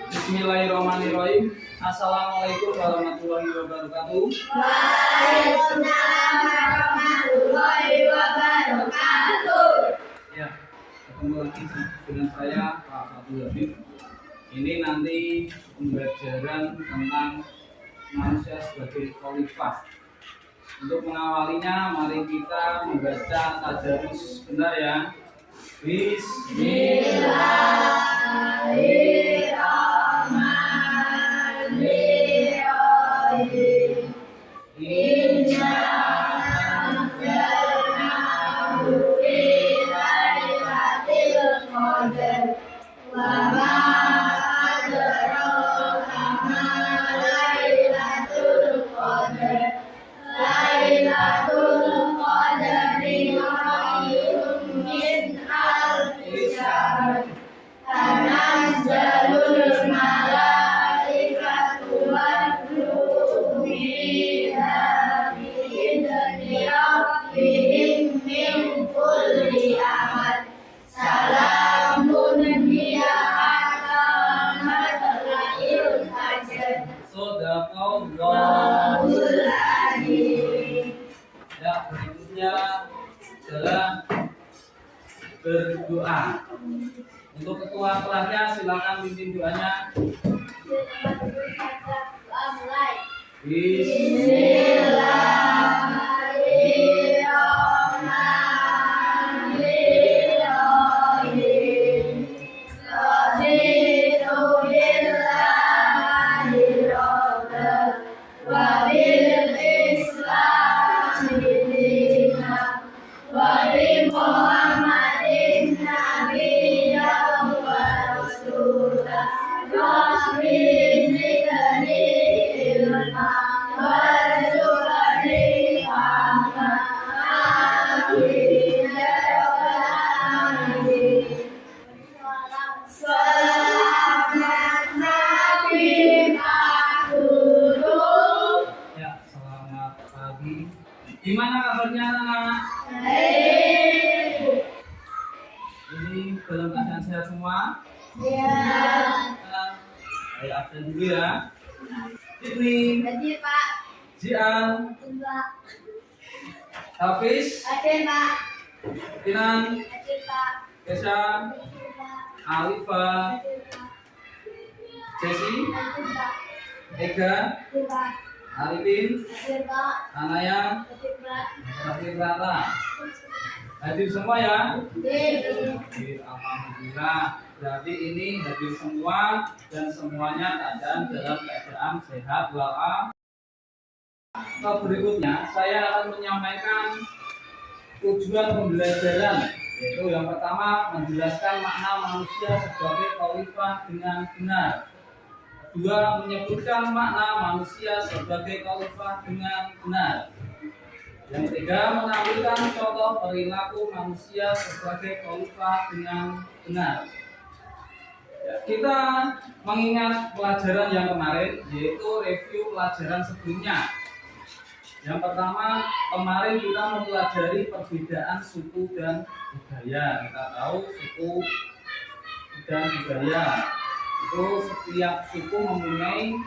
Bismillahirrahmanirrahim. Assalamualaikum warahmatullahi wabarakatuh. Waalaikumsalam warahmatullahi wabarakatuh. Ya, ketemu lagi dengan saya Pak Abdul Habib. Ini nanti pembelajaran tentang manusia sebagai khalifah. Untuk mengawalinya, mari kita membaca tadarus. Benar ya? Bismillahirrahmanirrahim. Inna anzalnahu fi lailatul qadar wa ma adraka ma lailatul qadar. Lailatul qadari khairun min alfi syahr. Tanazzalul malaikatu war-ruhu fiha bi'izni rabbihim min kulli amr. Salamun hiya hatta matla'il fajr. Shadaqallahul adzim. Ya, berikutnya adalah berdoa. Untuk ketua kelasnya silakan pimpin doanya. Bismillahirrahmanirrahim. Raditu billahi rabban wa bil islami dinan wa bi Muhammadin nabiyyan wa rasulan. Rabbi zidni ilma warzuqni fahma. Amin ya rabbal alamin. Selamat Nabi Mabrur. Ya, selamat pagi. Gimana kabarnya anak-anak? Baik. Ini dalam keadaan sehat semua? Ya. Ayo absen dulu ya. Ini Hadir Pak. Jian, Pak. Hafiz, Hadir Pak. Kinan, Hadir Pak. Kesha, Hadir Pak. Alifa, Hadir Pak. Jesse, Hadir Pak. Ega, Hadir Pak. Arifin, Hadir Pak. Anaya, Hadir Pak. Hadir Rata. Hadir semua ya? Hadir. Hadir, alhamdulillah. Berarti ini hadir semua dan semuanya dalam keadaan sehat walafiat. Berikutnya saya akan menyampaikan tujuan pembelajaran, yaitu yang pertama menjelaskan makna manusia sebagai khalifah dengan benar. Kedua, menyebutkan makna manusia sebagai khalifah dengan benar. Yang ketiga, menampilkan contoh perilaku manusia sebagai khalifah dengan benar. Ya, kita mengingat pelajaran yang kemarin, yaitu review pelajaran sebelumnya. Yang pertama, kemarin kita mempelajari perbedaan suku dan budaya. Kita tahu suku dan budaya itu setiap suku mempunyai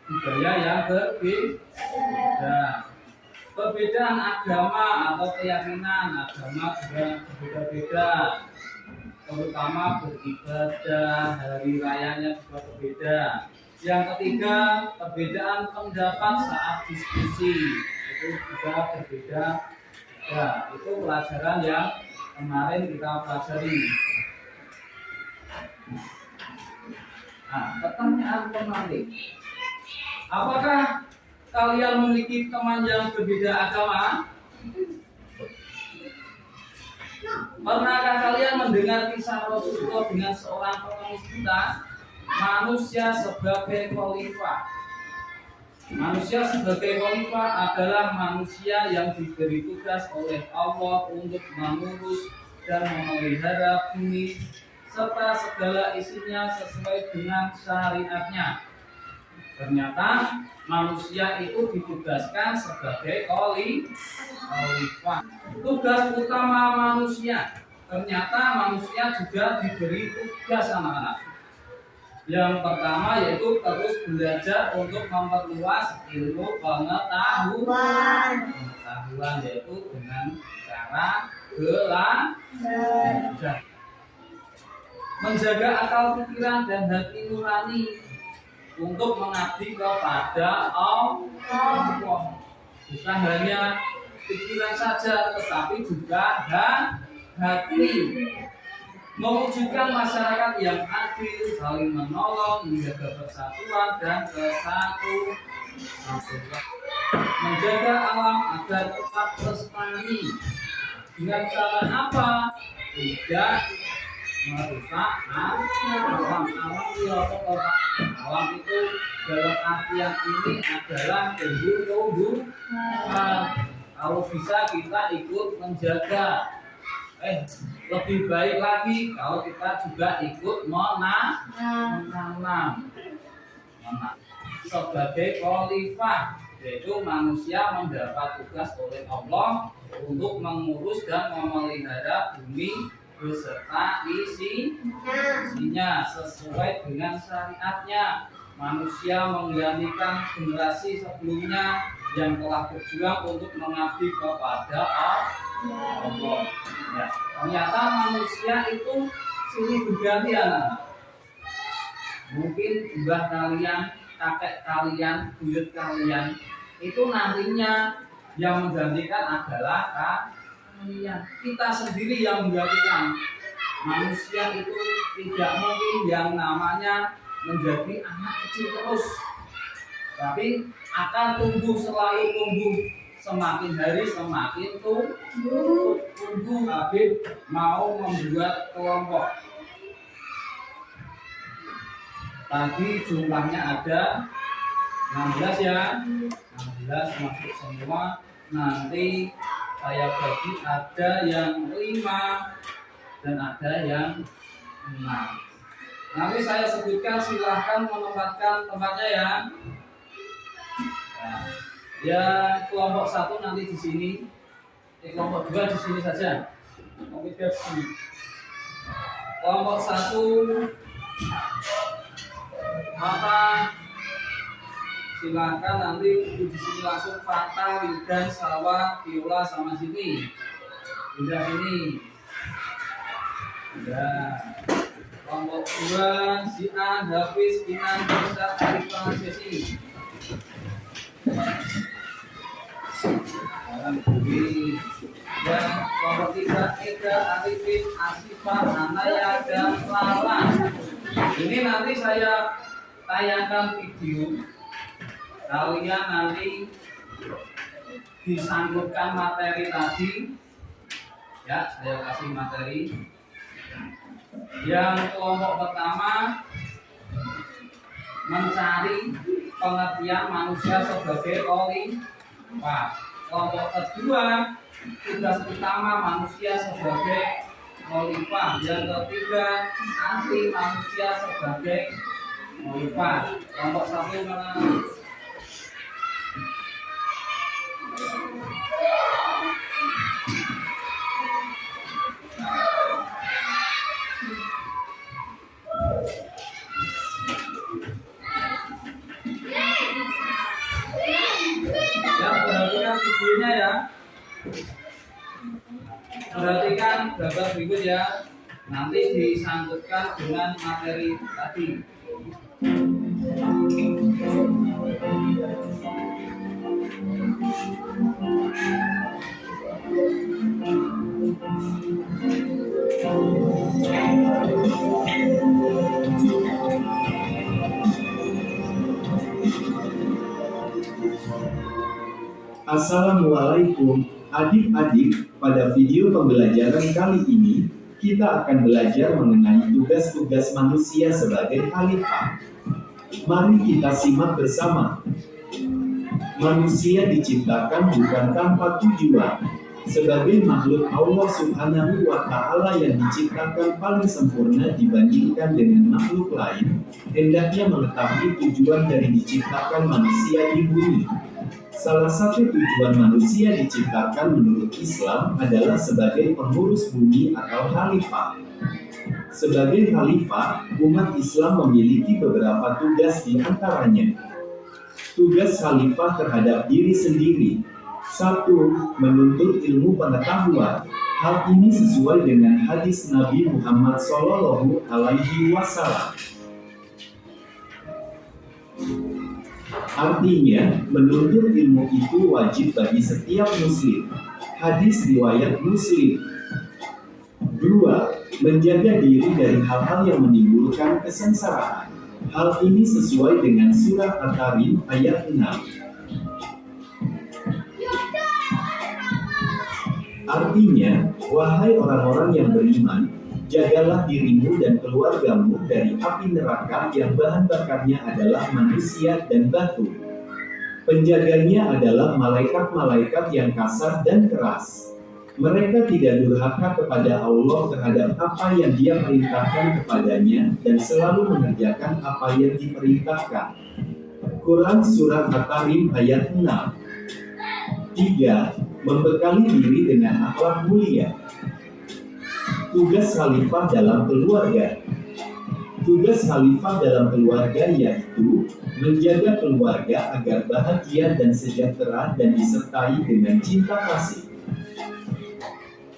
budaya yang berbeda. Perbedaan agama atau keyakinan agama juga berbeda-beda, terutama beribadah, hari rayanya juga berbeda. Yang ketiga, perbedaan pendapat saat diskusi itu juga berbeda. Ya, itu pelajaran yang kemarin kita pelajari. Nah, pertanyaan pemantik, apakah kalian memiliki teman yang berbeda agama? Pernahkah kalian mendengar kisah Rasulullah dengan seorang pengemis buta? Manusia sebagai khalifah. Manusia sebagai khalifah adalah manusia yang diberi tugas oleh Allah untuk mengurus dan memelihara bumi serta segala isinya sesuai dengan syariatnya. Ternyata manusia itu ditugaskan sebagai khalifah. Tugas utama manusia ternyata manusia juga diberi tugas anak-anak. Yang pertama yaitu terus belajar untuk memperluas ilmu pengetahuan yaitu dengan cara belajar. Menjaga akal pikiran dan hati nurani untuk mengabdi kepada Allah. Bukan hanya pikiran saja, tetapi juga hati. Mewujudkan masyarakat yang adil, saling menolong, menjaga persatuan dan kesatuan. Menjaga alam agar tetap lestari. Dengan cara apa? Tidak merusak alam. Alam itu dalam artian ini adalah tumbuh-tumbuhan. Kalau bisa kita ikut menjaga. Lebih baik lagi kalau kita juga ikut menanam. Sebagai khalifah, yaitu manusia mendapat tugas oleh Allah untuk mengurus dan memelihara bumi beserta isinya sesuai dengan syariatnya. Manusia menggantikan generasi sebelumnya yang telah berjuang untuk mengabdi kepada Allah. Ya, ternyata manusia itu silih berganti anak. Mungkin mbah kalian, kakek kalian, buyut kalian itu nantinya yang menggantikan adalah kalian. Kita sendiri yang menggantikan. Manusia itu tidak mungkin yang namanya menjadi anak kecil terus, tapi akan tumbuh, selalu tumbuh. Semakin hari semakin tumbuh. Habib mau membuat kelompok. Tadi jumlahnya ada 16 ya. 16 masuk semua. Nanti saya bagi ada yang 5 dan ada yang 6. Nanti saya sebutkan, silahkan menempatkan tempatnya ya. Ya, kelompok 1 nanti di sini. Kelompok 2 di sini saja. Kelompok 3 di sini. Kelompok 1 maka silahkan nanti di sini langsung Fata, Wildan, Salwa, Viola sama sini. Udah sini. Udah. Kelompok 2 Sian, Hafiz, Inan, Ustaz, Arifan, Sesi. Budi. Dan kelompok 3 Eda, Arifin, Asifah, Anaya, dan Lala. Ini nanti saya tayangkan video. Kalian nanti disangkutkan materi tadi. Ya, saya kasih materi. Yang kelompok pertama mencari pengertian manusia sebagai khalifah. Kelompok kedua tugas utama manusia sebagai khalifah. Yang ketiga anti manusia sebagai khalifah. Kelompok 1 mana? Perhatikan videonya ya. Perhatikan gambar berikut ya. Nanti disangkutkan dengan materi tadi. Assalamualaikum adik-adik, pada video pembelajaran kali ini kita akan belajar mengenai tugas-tugas manusia sebagai khalifah. Mari kita simak bersama. Manusia diciptakan bukan tanpa tujuan. Sebagai makhluk Allah Subhanahu wa Ta'ala yang diciptakan paling sempurna dibandingkan dengan makhluk lain, hendaknya mengetahui tujuan dari diciptakan manusia di bumi. Salah satu tujuan manusia diciptakan menurut Islam adalah sebagai pengurus bumi atau khalifah. Sebagai khalifah, umat Islam memiliki beberapa tugas di antaranya. Tugas khalifah terhadap diri sendiri. 1. Menuntut ilmu pengetahuan. Hal ini sesuai dengan hadis Nabi Muhammad SAW. Artinya, menuntut ilmu itu wajib bagi setiap muslim. Hadis riwayat Muslim. 2. Menjaga diri dari hal-hal yang menimbulkan kesengsaraan. Hal ini sesuai dengan surat At-Tarim ayat 6. Artinya, wahai orang-orang yang beriman, jagalah dirimu dan keluargamu dari api neraka yang bahan bakarnya adalah manusia dan batu. Penjaganya adalah malaikat-malaikat yang kasar dan keras. Mereka tidak durhaka kepada Allah terhadap apa yang Dia perintahkan kepadanya dan selalu mengerjakan apa yang diperintahkan. Quran Surat At-Tarim ayat 6. 3. Membekali diri dengan akhlak mulia. Tugas khalifah dalam keluarga. Tugas khalifah dalam keluarga yaitu menjaga keluarga agar bahagia dan sejahtera dan disertai dengan cinta kasih.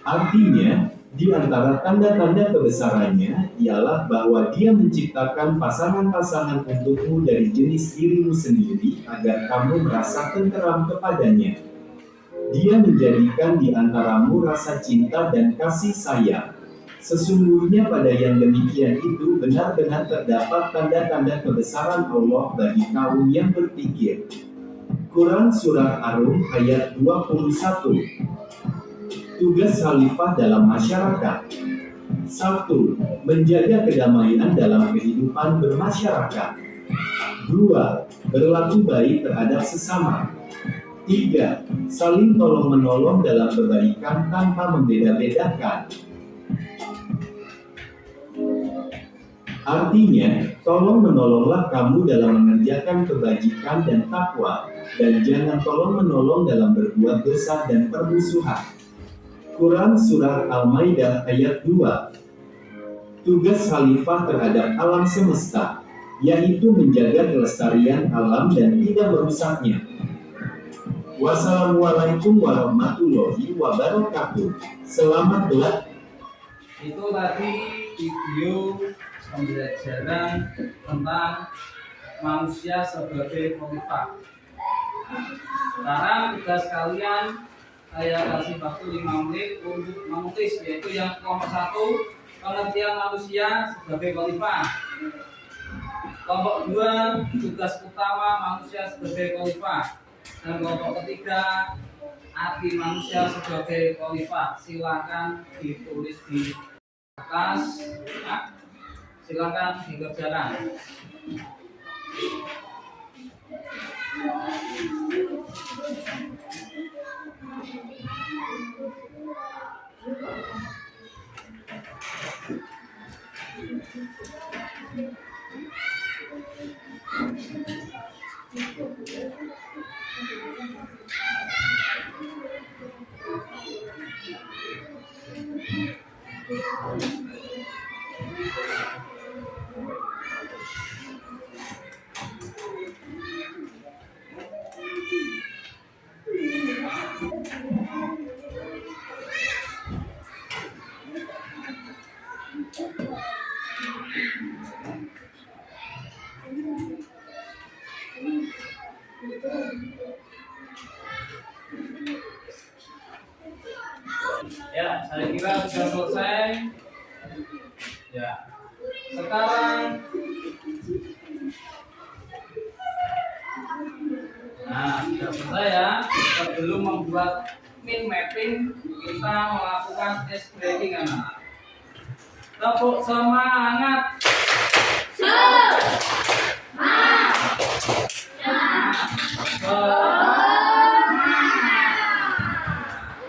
Artinya, di antara tanda-tanda kebesarannya ialah bahwa Dia menciptakan pasangan-pasangan untukmu dari jenis dirimu sendiri agar kamu merasa tenteram kepadanya. Dia menjadikan di antaramu rasa cinta dan kasih sayang. Sesungguhnya pada yang demikian itu benar-benar terdapat tanda-tanda kebesaran Allah bagi kaum yang berpikir. Quran Surah Ar-Rum ayat 21. Tugas khalifah dalam masyarakat. 1. Menjaga kedamaian dalam kehidupan bermasyarakat. 2. Berlaku baik terhadap sesama. 3. Saling tolong-menolong dalam kebaikan tanpa membeda-bedakan. Artinya, tolong-menolonglah kamu dalam mengerjakan kebajikan dan takwa, dan jangan tolong-menolong dalam berbuat dosa dan permusuhan. Quran Surah Al-Maidah ayat 2. Tugas khalifah terhadap alam semesta, yaitu menjaga kelestarian alam dan tidak merusaknya. Wassalamualaikum warahmatullahi wabarakatuh. Selamat belajar. Itu tadi video pembelajaran tentang manusia sebagai khalifah. Sekarang tugas kalian saya kasih waktu 5 menit untuk menulis, yaitu yang kelompok 1, pengertian manusia sebagai khalifah. Kelompok 2, tugas utama manusia sebagai khalifah. Dan kelompok ketiga, arti manusia sebagai khalifah. Silakan ditulis di atas. Nah, silakan dikerjakan. Ya, saya kira sudah selesai. Ya, sekarang sudah selesai ya. Sebelum membuat min mapping, kita melakukan ice breaking anak. Tepuk semangat.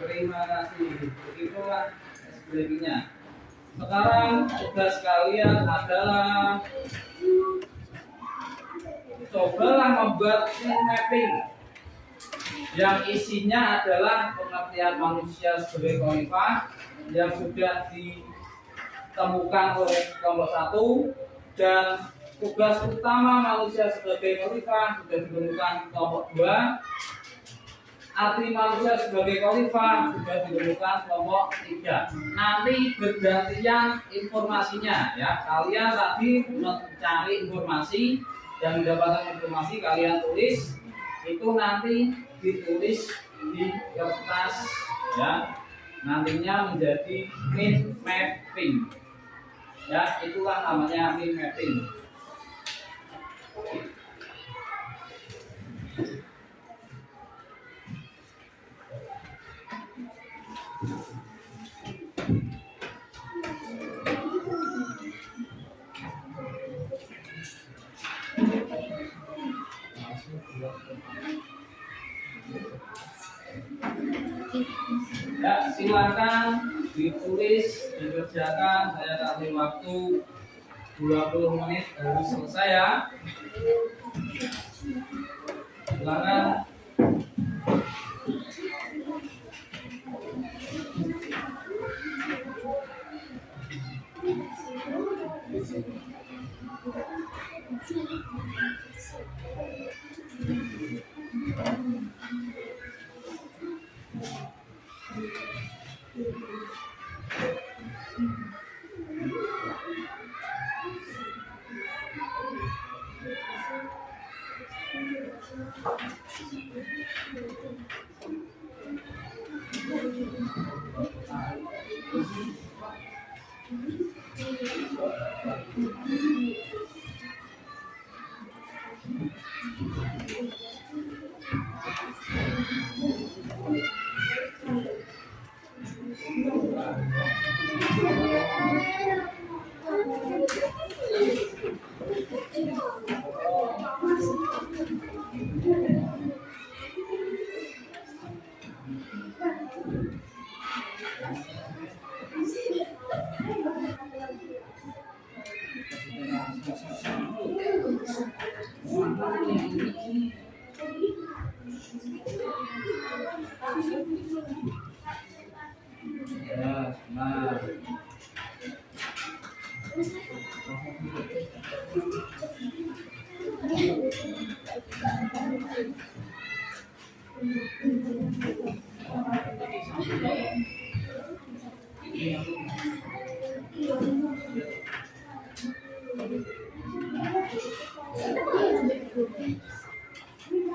Terima kasih. Begitulah ice breakingnya. Sekarang tugas kalian adalah cobalah membuat min mapping. yang isinya adalah pengertian manusia sebagai khalifah yang sudah ditemukan oleh kelompok 1, dan tugas utama manusia sebagai khalifah sudah ditemukan kelompok 2. Arti manusia sebagai khalifah sudah ditemukan kelompok 3. Nanti bergantian informasinya ya. Kalian tadi mencari informasi, yang mendapatkan informasi kalian tulis, itu nanti ditulis di kertas ya. Nantinya menjadi mind mapping. Ya, itulah namanya mind mapping. Ya, silakan ditulis, dikerjakan. Saya kasih waktu 20 menit harus selesai ya. Silakan. Ya, nah.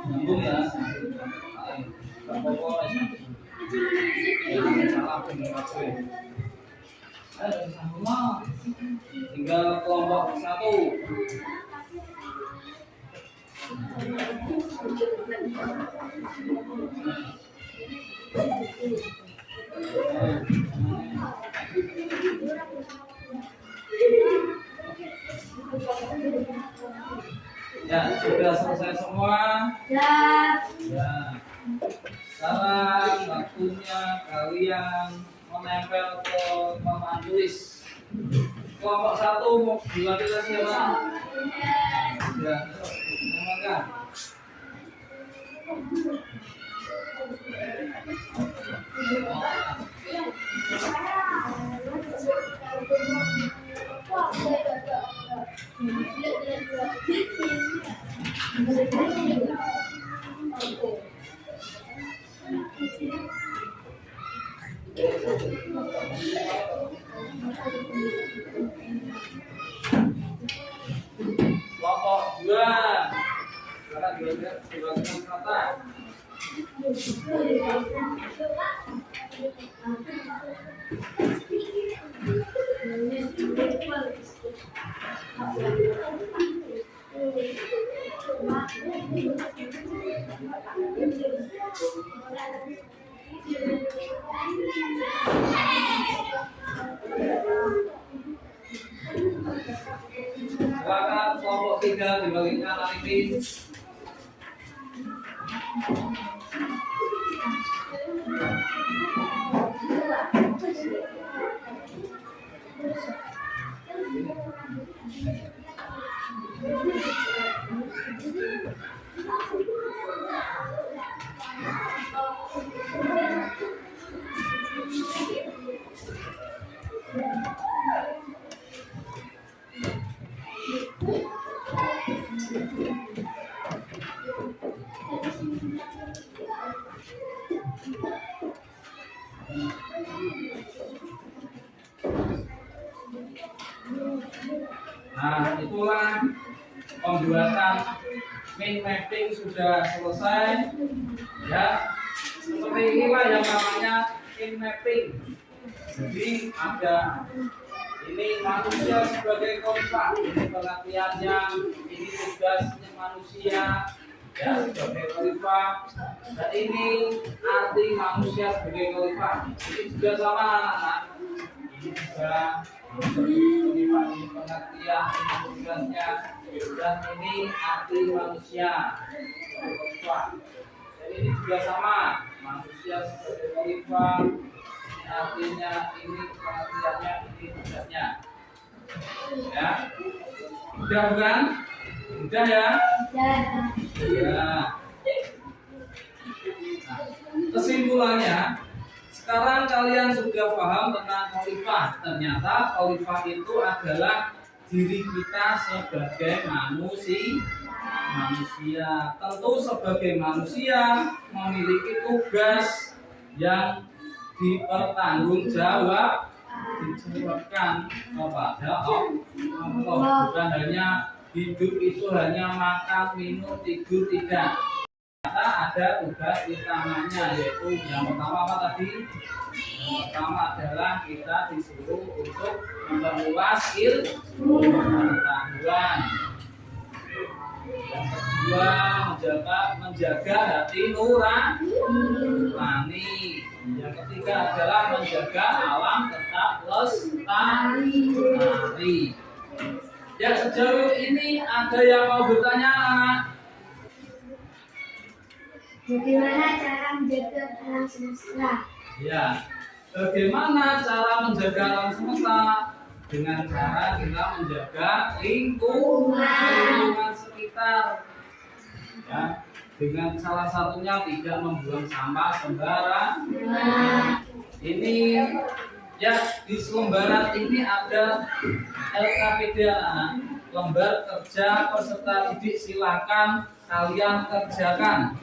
Nyambung ya, tinggal kelompok 1. Ya, sudah selesai semua. Ya. Ya. Sekarang waktunya kalian menempel ke papan tulis. Kelompok 1 mau dilakukan siapa? Ya, silakan. Kelompok 2. Sekarang dilakukan kata. Silakan kelompok 3 dibagikan Arifin. Nah, itulah pembuatan min mapping sudah selesai. Ya, seperti inilah yang namanya min mapping. Jadi ada ini manusia sebagai khalifah, ini pengertiannya, ini tugasnya manusia ya sebagai khalifah, dan ini arti manusia sebagai khalifah. Ini juga sama anak-anak. Ini juga khalifah, ini pengertian, ini tugasnya, dan ini arti manusia sebagai khalifah. Jadi ini juga sama, manusia sebagai khalifah. Artinya ini pengertiannya, ini tugasnya. Ya, udah bukan? Udah ya? Ya. Nah, kesimpulannya, sekarang kalian sudah paham tentang khalifah. Ternyata khalifah itu adalah diri kita sebagai manusia. Tentu sebagai manusia memiliki tugas yang dipertanggungjawabkan kepada Allah. Bukan hanya hidup itu hanya makan, minum, tidur, tidak. Ternyata ada tugas utamanya, yaitu yang pertama apa tadi? Yang pertama adalah kita disuruh untuk memperluas ilmu pengetahuan. Yang kedua menjaga hati nurani. Yang ketiga adalah menjaga alam tetap lestari. Ya, sejauh ini ada yang mau bertanya, anak? Bagaimana cara menjaga alam semesta? Ya, bagaimana cara menjaga alam semesta? Dengan cara kita menjaga lingkungan sekitar. Ya, dengan salah satunya tidak membuang sampah sembarangan. Ini ya, di selembaran ini ada LKPD anak, lembar kerja peserta didik, silakan kalian kerjakan.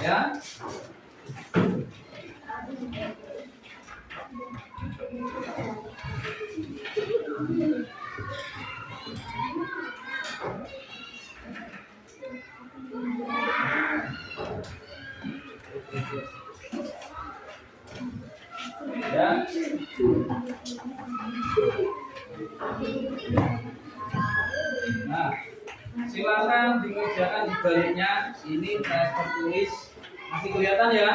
Ya. Ya. Nah, silakan dikerjakan di baliknya. Ini saya tertulis, masih kelihatan ya?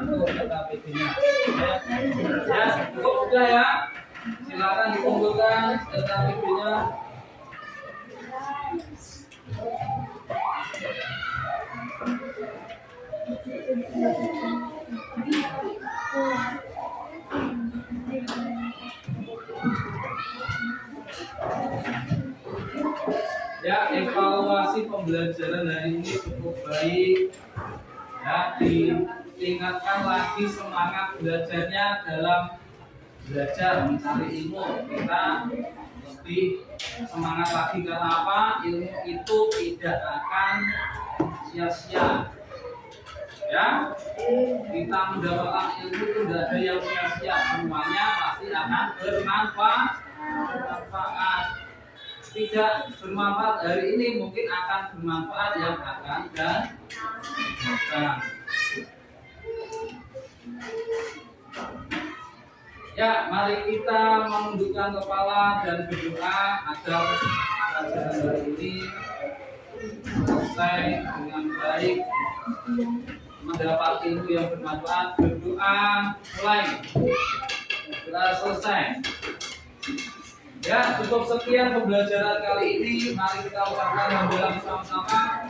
Itu kata PD-nya. Ya, cukup sudah ya. Silakan dikumpulkan data PD-nya. Ya, evaluasi pembelajaran hari ini cukup baik. Ya, ditingkatkan lagi semangat belajarnya dalam belajar mencari ilmu. Kita lebih semangat lagi karena apa? Ilmu itu tidak akan sia-sia. Ya, kita mendapatkan ilmu itu tidak ada yang sia-sia, semuanya pasti akan bermanfaat. Tidak bermanfaat hari ini mungkin akan bermanfaat yang akan datang. Ya, mari kita menundukkan kepala dan berdoa agar pelajaran hari ini selesai dengan baik, mendapat ilmu yang bermanfaat. Berdoa mulai, kita selesai. Ya, cukup sekian pembelajaran kali ini. Mari kita ucapkan hamdalah bersama-sama.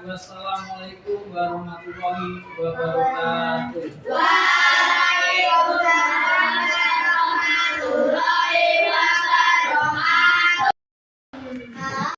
Wassalamualaikum warahmatullahi wabarakatuh. Waalaikumsalam warahmatullahi wabarakatuh.